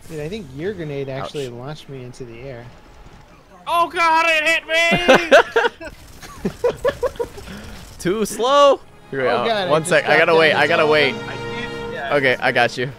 Dude, I think your grenade actually Ouch. launched me into the air. Oh god, it hit me! Too slow. Here we Oh go. God, One I sec. just I gotta got wait. down I gotta to wait. I did, yeah. Okay, I got you.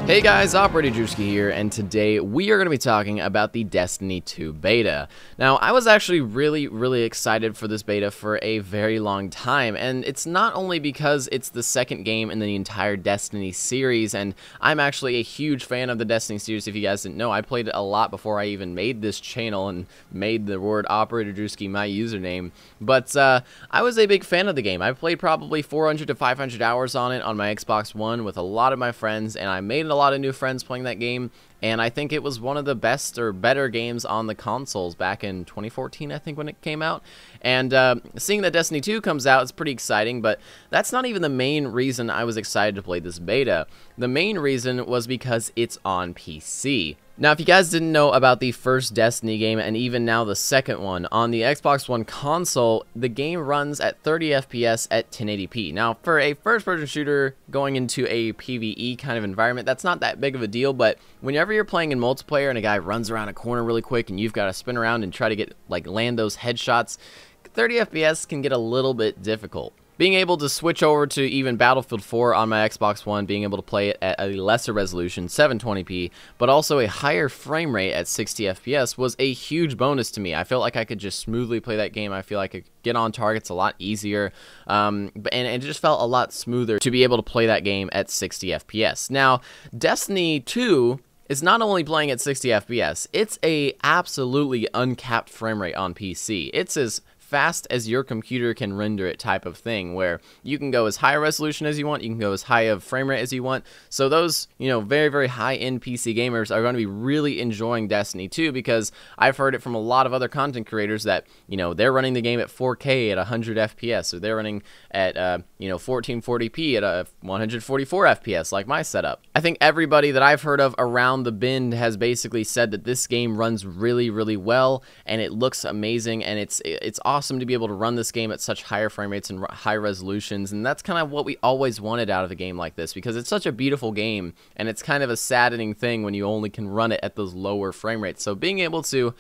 Hey guys, Operator Drewski here, and today we are going to be talking about the Destiny 2 beta. Now, I was actually really excited for this beta for a very long time, and it's not only because it's the second game in the entire Destiny series, and I'm actually a huge fan of the Destiny series. If you guys didn't know, I played it a lot before I even made this channel and made the word Operator Drewski my username, but I was a big fan of the game. I played probably 400 to 500 hours on it on my Xbox One with a lot of my friends, and I made a lot of new friends playing that game, and I think it was one of the best or better games on the consoles back in 2014, I think, when it came out. And seeing that Destiny 2 comes out is pretty exciting, but that's not even the main reason I was excited to play this beta. The main reason was because it's on PC. Now, if you guys didn't know about the first Destiny game, and even now the second one, on the Xbox One console, the game runs at 30 FPS at 1080p. Now, for a first-person shooter going into a PvE kind of environment, that's not that big of a deal, but whenever you're playing in multiplayer and a guy runs around a corner really quick and you've got to spin around and try to get, land those headshots, 30 FPS can get a little bit difficult. Being able to switch over to even Battlefield 4 on my Xbox One, being able to play it at a lesser resolution, 720p, but also a higher frame rate at 60 FPS was a huge bonus to me. I felt like I could just smoothly play that game. I feel like I could get on targets a lot easier, and it just felt a lot smoother to be able to play that game at 60 FPS. Now, Destiny 2 is not only playing at 60 FPS, it's a absolutely uncapped frame rate on PC. It's as fast as your computer can render it type of thing, where you can go as high a resolution as you want, you can go as high of frame rate as you want. So those, very high-end PC gamers are going to be really enjoying Destiny 2, because I've heard it from a lot of other content creators that, they're running the game at 4K at 100 FPS, or they're running at, 1440p at 144 FPS, like my setup. I think everybody that I've heard of around the bend has basically said that this game runs really well, and it looks amazing, and it's awesome to be able to run this game at such higher frame rates and high resolutions, and that's kind of what we always wanted out of a game like this, because it's such a beautiful game, and it's kind of a saddening thing when you only can run it at those lower frame rates. So being able to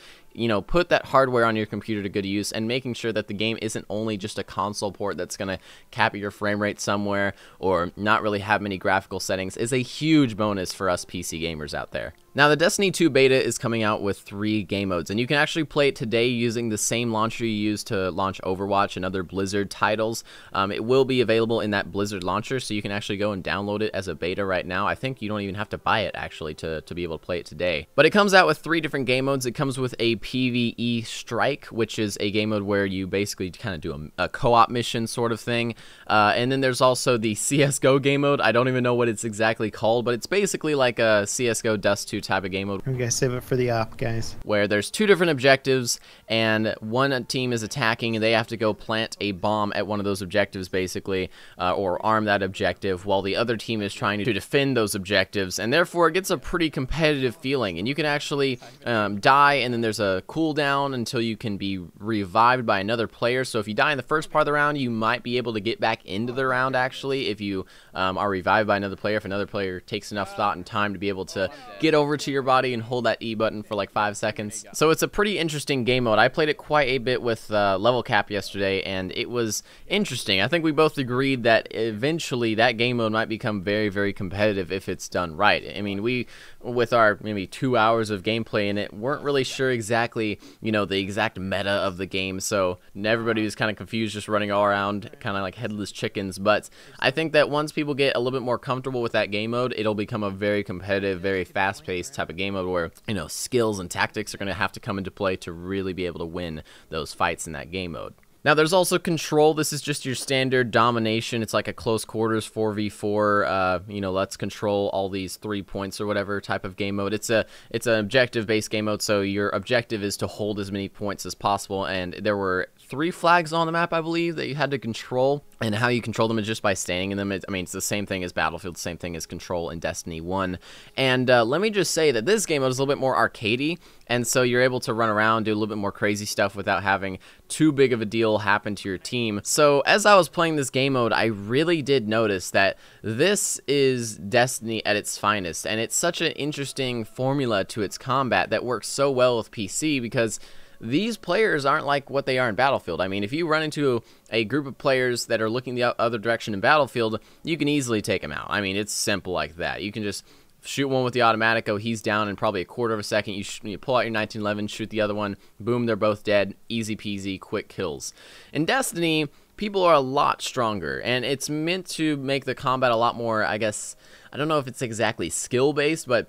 put that hardware on your computer to good use, and making sure that the game isn't only just a console port that's going to cap your frame rate somewhere or not really have many graphical settings is a huge bonus for us PC gamers out there. Now, the Destiny 2 beta is coming out with 3 game modes, and you can actually play it today using the same launcher you use to launch Overwatch and other Blizzard titles. It will be available in that Blizzard launcher, so you can actually go and download it as a beta right now. I think you don't even have to buy it, actually, to be able to play it today. But it comes out with 3 different game modes. It comes with a PvE Strike, which is a game mode where you basically kind of do a co-op mission sort of thing. And then there's also the CSGO game mode. I don't even know what it's exactly called, but it's basically like a CSGO Dust 2 type of game mode. I'm gonna save it for the op, guys. Where there's 2 different objectives, and one team is attacking, and they have to go plant a bomb at one of those objectives, basically, or arm that objective, while the other team is trying to defend those objectives, and therefore it gets a pretty competitive feeling. And you can actually die, and then there's a cooldown until you can be revived by another player. So if you die in the first part of the round, you might be able to get back into the round, actually, if you are revived by another player, if another player takes enough thought and time to be able to get over to your body and hold that E button for like 5 seconds. So it's a pretty interesting game mode. I played it quite a bit with Level Cap yesterday, and it was interesting. I think we both agreed that eventually that game mode might become very competitive if it's done right. I mean, we, with our maybe 2 hours of gameplay in it, weren't really sure exactly, the exact meta of the game, so everybody was kind of confused, just running all around kind of like headless chickens. But I think that once people get a little bit more comfortable with that game mode, it'll become a very competitive, very fast-paced type of game mode where, skills and tactics are going to have to come into play to really be able to win those fights in that game mode. Now, there's also Control. This is just your standard domination. It's like a close quarters 4v4, let's control all these 3 points or whatever type of game mode. It's an objective-based game mode, so your objective is to hold as many points as possible, and there were 3 flags on the map, I believe, that you had to control, and how you control them is just by standing in them. I mean, it's the same thing as Battlefield, the same thing as Control in Destiny 1. And let me just say that this game mode is a little bit more arcadey, and so you're able to run around, do a little bit more crazy stuff without having too big of a deal happen to your team. So as I was playing this game mode, I really did notice that this is Destiny at its finest, and it's such an interesting formula to its combat that works so well with PC, because these players aren't like what they are in Battlefield. I mean, if you run into a group of players that are looking the other direction in Battlefield, you can easily take them out. I mean, it's simple like that. You can just shoot one with the automatic, he's down in probably a quarter of a second. You pull out your 1911, shoot the other one, boom, they're both dead. Easy peasy, quick kills. In Destiny, people are a lot stronger, and it's meant to make the combat a lot more, I guess, I don't know if it's exactly skill-based, but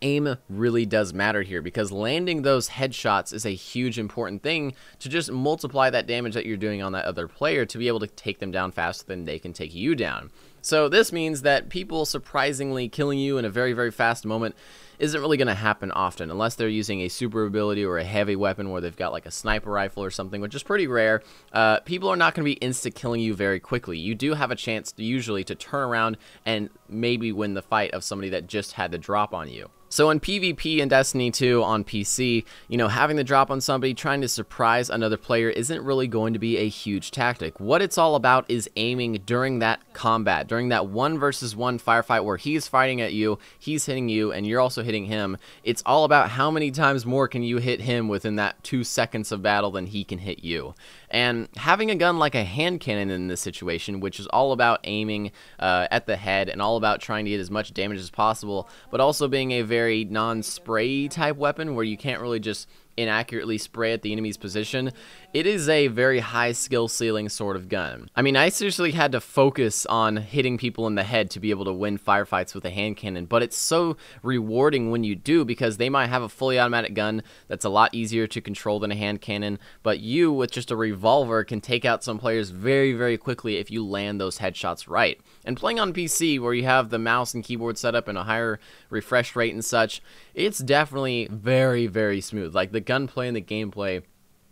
aim really does matter here, because landing those headshots is a huge important thing to just multiply that damage that you're doing on that other player to be able to take them down faster than they can take you down. So this means that people surprisingly killing you in a very, very fast moment isn't really going to happen often, unless they're using a super ability or a heavy weapon where they've got like a sniper rifle or something, which is pretty rare. People are not going to be insta-killing you very quickly. You do have a chance usually to turn around and maybe win the fight of somebody that just had the drop on you. So in PvP in Destiny 2 on PC, you know, having the drop on somebody, trying to surprise another player isn't really going to be a huge tactic. What it's all about is aiming during that combat, during that 1 versus 1 firefight where he's fighting at you, he's hitting you, and you're also hitting him. It's all about how many times more can you hit him within that 2 seconds of battle than he can hit you. And having a gun like a hand cannon in this situation, which is all about aiming at the head and all about trying to get as much damage as possible, but also being a very non-spray type weapon where you can't really just inaccurately spray at the enemy's position, it is a very high skill ceiling sort of gun. I mean, I seriously had to focus on hitting people in the head to be able to win firefights with a hand cannon, but it's so rewarding when you do, because they might have a fully automatic gun that's a lot easier to control than a hand cannon, but you with just a revolver can take out some players very, very quickly if you land those headshots right. And playing on PC, where you have the mouse and keyboard set up and a higher refresh rate and such, it's definitely very, very smooth. Like, the gunplay and the gameplay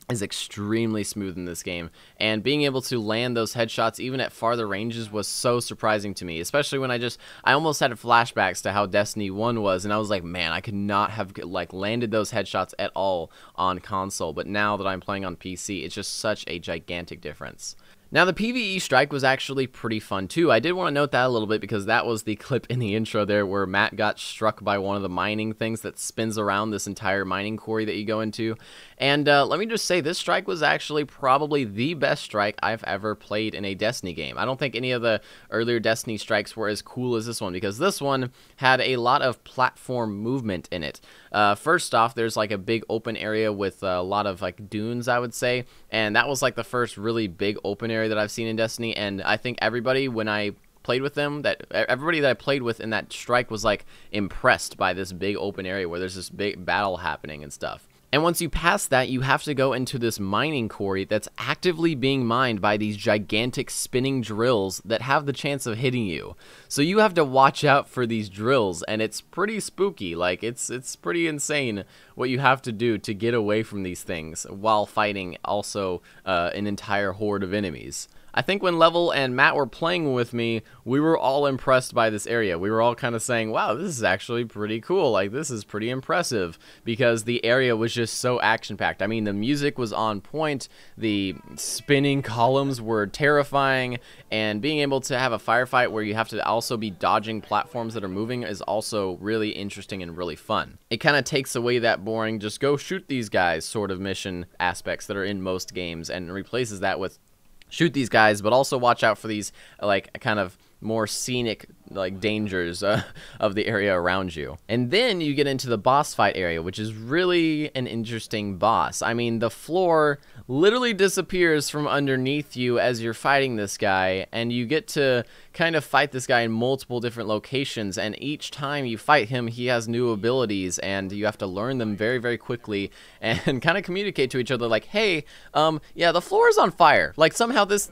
is extremely smooth in this game, and being able to land those headshots even at farther ranges was so surprising to me, especially when I almost had flashbacks to how Destiny 1 was, and I was like, man, I could not have like landed those headshots at all on console, but now that I'm playing on PC, it's just such a gigantic difference. Now, the PvE strike was actually pretty fun too. I did want to note that a little bit, because that was the clip in the intro there where Matt got struck by one of the mining things that spins around this entire mining quarry that you go into. And let me just say, this strike was actually probably the best strike I've ever played in a Destiny game. I don't think any of the earlier Destiny strikes were as cool as this one, because this one had a lot of platform movement in it. First off, there's like a big open area with a lot of like dunes, I would say, and that was like the first really big open area that I've seen in Destiny, and I think everybody, when I played with them, everybody that I played with in that strike was like impressed by this big open area where there's this big battle happening and stuff. And once you pass that, you have to go into this mining quarry that's actively being mined by these gigantic spinning drills that have the chance of hitting you. So you have to watch out for these drills, and it's pretty spooky. Like, it's pretty insane what you have to do to get away from these things while fighting also an entire horde of enemies. I think when Level and Matt were playing with me, we were all impressed by this area. We were all kind of saying, wow, this is actually pretty cool. Like, this is pretty impressive, because the area was just so action-packed. I mean, the music was on point, the spinning columns were terrifying, and being able to have a firefight where you have to also be dodging platforms that are moving is also really interesting and really fun. It kind of takes away that boring, just go shoot these guys sort of mission aspects that are in most games, and replaces that with shoot these guys, but also watch out for these like kind of more scenic like dangers of the area around you. And then you get into the boss fight area, which is really an interesting boss. I mean, the floor literally disappears from underneath you as you're fighting this guy, and you get to kind of fight this guy in multiple different locations, and each time you fight him, he has new abilities, and you have to learn them very, very quickly and kind of communicate to each other like, hey, yeah, the floor is on fire. Like, somehow this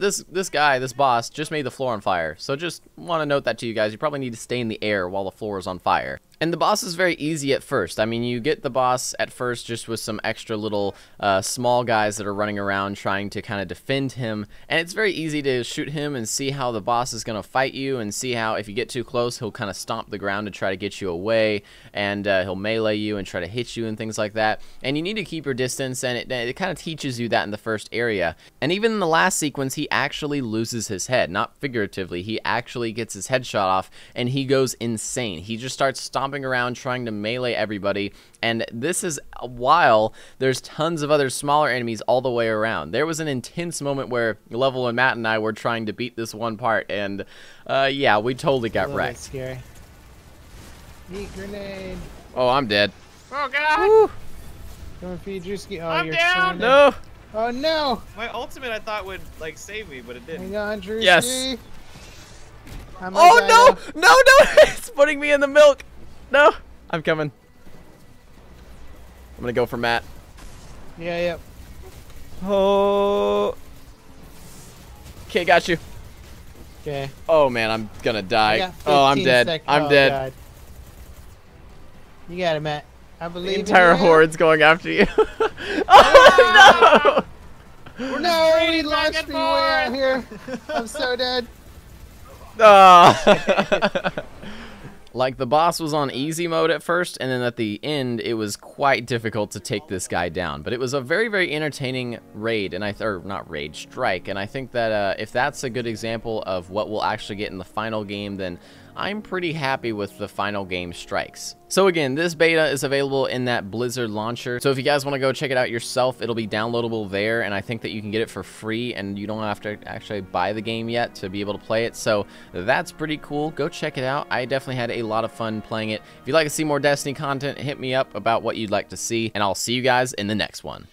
guy, this boss, just made the floor on fire. So just want to note that to you guys. You probably need to stay in the air while the floor is on fire. And the boss is very easy at first. I mean, you get the boss at first just with some extra little small guys that are running around trying to kind of defend him. And it's very easy to shoot him and see how the boss is going to fight you, and see how if you get too close, he'll kind of stomp the ground to try to get you away, and he'll melee you and try to hit you and things like that. And you need to keep your distance, and it kind of teaches you that in the first area. And even in the last sequence, he actually loses his head. Not figuratively, he actually gets his head shot off, and he goes insane. He just starts stomping around trying to melee everybody, and this is while there's tons of other smaller enemies all the way around. There was an intense moment where Level and Matt and I were trying to beat this one part, and yeah, we totally got wrecked. Scary. Heat grenade. Oh, I'm dead. Oh god! Woo. Going for you, Drewski. Oh, I'm you're down. No. Oh no! My ultimate I thought would like save me, but it didn't. Hang on, Drewski. Yes. I might die Oh now. no! No! It's putting me in the milk. No, I'm coming. I'm gonna go for Matt. Yeah, yep. Oh. Okay, got you. Okay. Oh man, I'm gonna die. Oh, I'm dead. I'm dead. God. You got it, Matt. I The believe entire in you. horde's going after you. Oh We're No, just he trading back launched and me way out forth. here. I'm so dead. no! Ah. Like, the boss was on easy mode at first, and then at the end, it was quite difficult to take this guy down. But it was a very, very entertaining raid, and or not raid, strike. And I think that if that's a good example of what we'll actually get in the final game, then I'm pretty happy with the final game strikes. So again, this beta is available in that Blizzard launcher. So if you guys want to go check it out yourself, it'll be downloadable there, and I think that you can get it for free, and you don't have to actually buy the game yet to be able to play it. So that's pretty cool. Go check it out. I definitely had a lot of fun playing it. If you'd like to see more Destiny content, hit me up about what you'd like to see, and I'll see you guys in the next one.